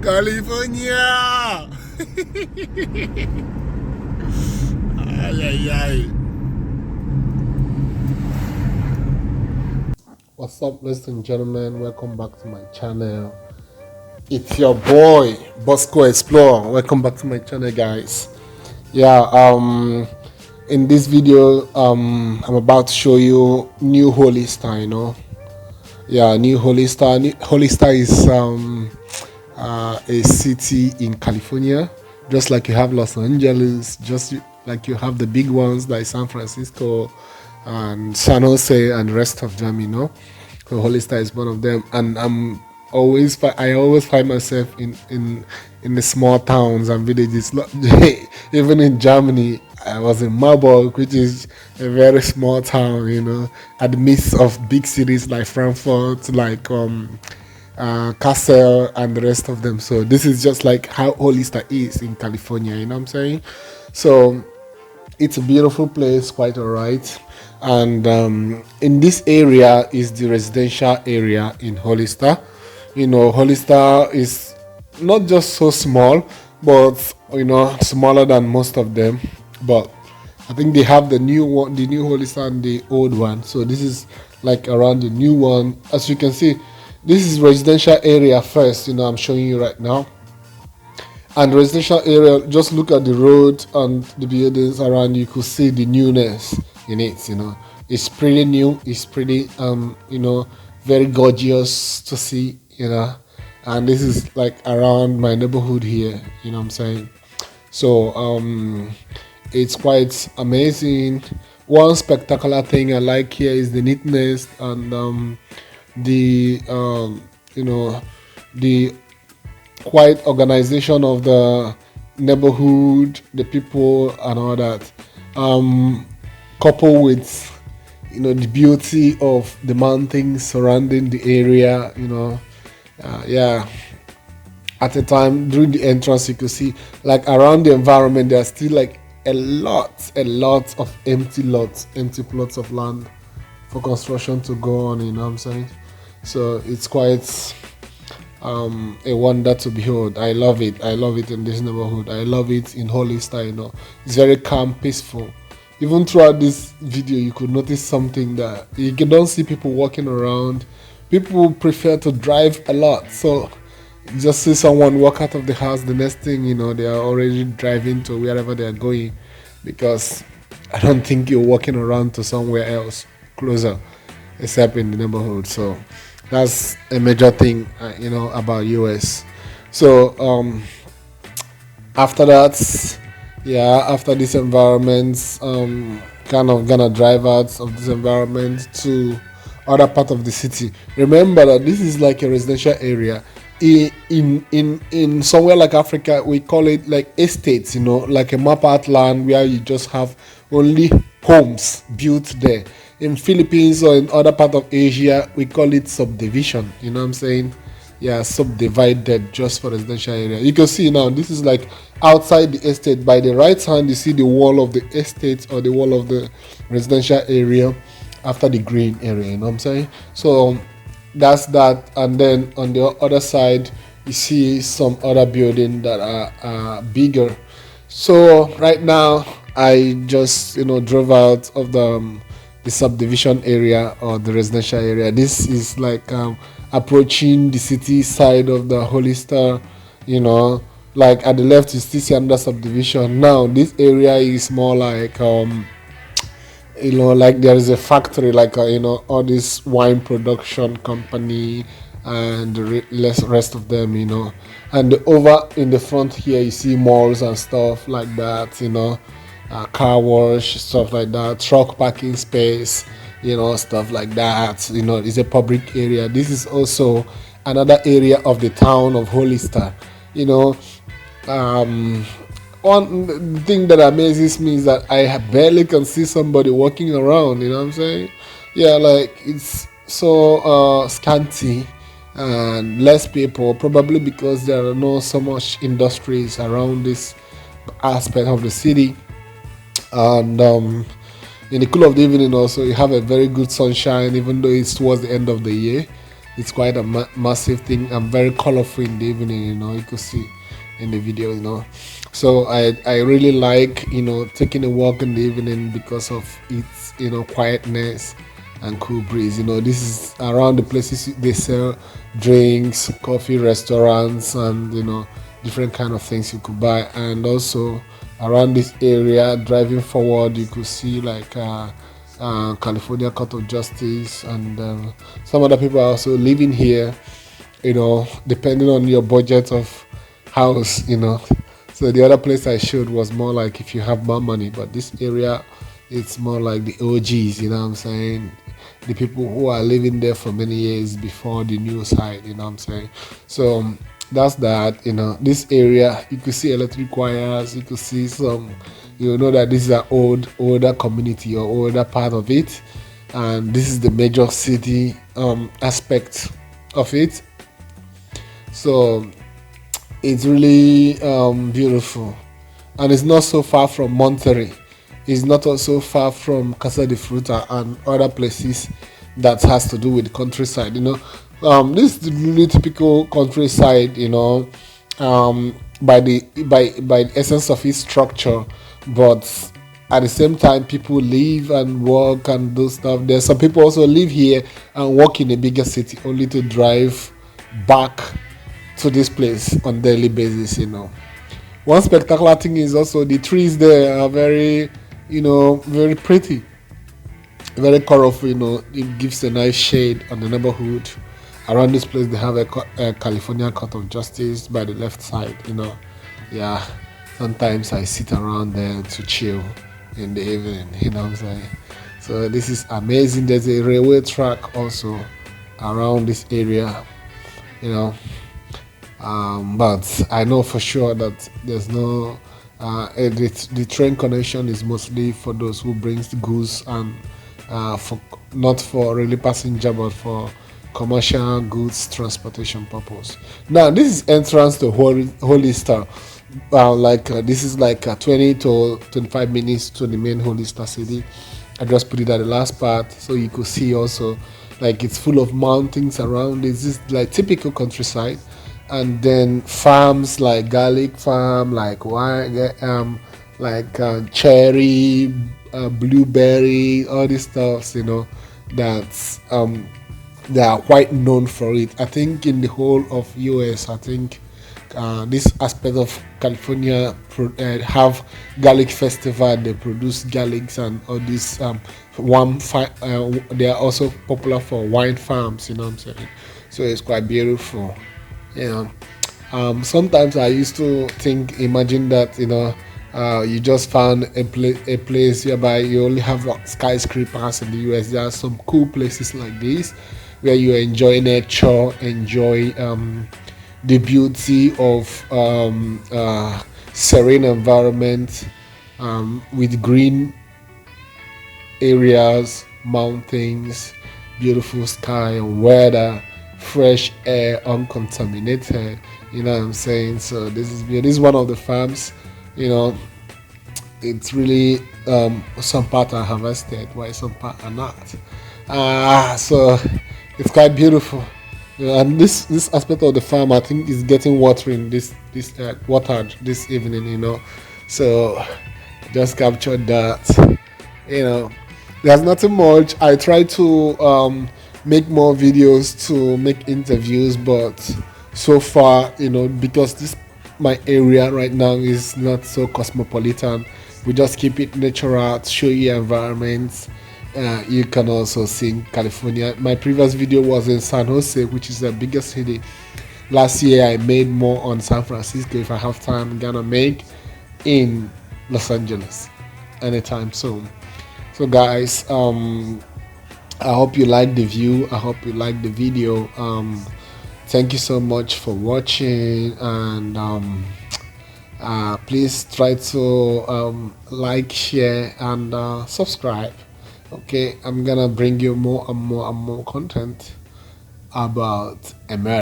California! Ay, ay, ay. What's up, ladies and gentlemen? Welcome back to my channel. It's your boy, Bosco Explorer. Welcome back to my channel, guys. Yeah, in this video, I'm about to show you new Hollister, Yeah, new Hollister. Hollister is a city in California, just like you have Los Angeles, just like you have the big ones like San Francisco and San Jose and the rest of them, So Hollister is one of them, and I always find myself in the small towns and villages. Even in Germany, I was in Marburg, which is a very small town, at the midst of big cities like Frankfurt, like Kassel, and the rest of them. So this is just like how Hollister is in California. You know what I'm saying? So it's a beautiful place, quite alright. And in this area is the residential area in Hollister. Hollister is not just so small, but smaller than most of them. But I think they have the new one, the new Hollister and the old one. So this is like around the new one. As you can see, this is residential area first. I'm showing you right now. And residential area, just look at the road and the buildings around. You could see the newness in it. It's pretty new. It's pretty very gorgeous to see. And this is like around my neighborhood here. You know what I'm saying? So it's quite amazing. One spectacular thing I like here is the neatness and the quiet organization of the neighborhood, the people, and all that. Coupled with the beauty of the mountains surrounding the area. Yeah. At a time during the entrance, you could see like around the environment there's still like a lot of empty plots of land for construction to go on. You know what I'm saying? So it's quite a wonder to behold. I love it in this neighborhood. I love it in Hollister. It's very calm, peaceful. Even throughout this video, you could notice something that you don't see people walking around. People prefer to drive a lot, so you just see someone walk out of the house, the next thing they are already driving to wherever they are going, because I don't think you're walking around to somewhere else closer except in the neighborhood. So that's a major thing about US. So after that, after this environment, kind of gonna drive out of this environment to other part of the city. Remember that this is like a residential area. In somewhere like Africa, we call it like estates, like a map out land where you just have only homes built there. In Philippines or in other part of Asia, we call it subdivision. You know what I'm saying? Yeah, subdivided just for residential area. You can see now this is like outside the estate. By the right hand, you see the wall of the estate or the wall of the residential area after the green area. You know what I'm saying? So that's that. And then on the other side, you see some other buildings that are bigger. So right now, I just drove out of the subdivision area or the residential area. This is like approaching the city side of the Hollister. Like at the left you still see another subdivision. Now this area is more like like there is a factory, like all this wine production company and the rest of them. And over in the front here you see malls and stuff like that. Car wash, stuff like that, truck parking space, stuff like that. It's a public area. This is also another area of the town of Hollister. One thing that amazes me is that I barely can see somebody walking around. You know what I'm saying? Yeah, like it's so scanty and less people, probably because there are not so much industries around this aspect of the city. And in the cool of the evening also you have a very good sunshine, even though it's towards the end of the year. It's quite a massive thing and very colorful in the evening. You could see in the video. So I really like taking a walk in the evening because of its quietness and cool breeze. This is around the places they sell drinks, coffee, restaurants, and different kind of things you could buy. And also around this area, driving forward, you could see like California Court of Justice, and some other people are also living here. Depending on your budget of house. So the other place I showed was more like if you have more money, but this area, it's more like the OGs. You know what I'm saying? The people who are living there for many years before the new side. You know what I'm saying? So that's that. This area, you could see electric wires. You could see some. You know that this is an older community or older part of it, and this is the major city aspect of it. So it's really beautiful, and it's not so far from Monterey. It's not also far from Casa de Fruta and other places that has to do with the countryside. This is the really typical countryside. By the essence of its structure, but at the same time, people live and work and do stuff. There's some people also live here and work in a bigger city, only to drive back to this place on daily basis. One spectacular thing is also the trees there are very, very pretty, very colorful. It gives a nice shade on the neighborhood. Around this place, they have a California Court of Justice by the left side. Yeah. Sometimes I sit around there to chill in the evening. You know what I'm saying? So this is amazing. There's a railway track also around this area. But I know for sure that there's no the train connection is mostly for those who brings the goods and for not for really passenger but for commercial goods transportation purpose. Now this is entrance to Hollister. This is like 20 to 25 minutes to the main Hollister city. I just put it at the last part so you could see also like it's full of mountains around. This is like typical countryside, and then farms like garlic farm, like wine, cherry, blueberry, all these stuffs. That's they are quite known for it. I think in the whole of US, I think this aspect of California have garlic festival. They produce garlics and all this they are also popular for wine farms. You know what I'm saying? So it's quite beautiful. Sometimes I used to imagine that you just found a place whereby you only have skyscrapers in the US. There are some cool places like this where you enjoy nature, enjoy the beauty of serene environment with green areas, mountains, beautiful sky and weather, fresh air, uncontaminated. You know what I'm saying? So this is one of the farms. It's really some part are harvested, while some part are not. So it's quite beautiful. And this aspect of the farm, I think, is getting watered this evening. So just captured that. There's nothing much. I try to make more videos to make interviews, but so far, because my area right now is not so cosmopolitan, we just keep it natural, show you environments. You can also see California. My previous video was in San Jose, which is the biggest city. Last year I made more on San Francisco. If I have time, I'm gonna make in Los Angeles anytime soon. So guys, I hope you like the view. I hope you like the video. Thank you so much for watching, and please try to like, share, and subscribe. Okay, I'm gonna bring you more and more and more content about America.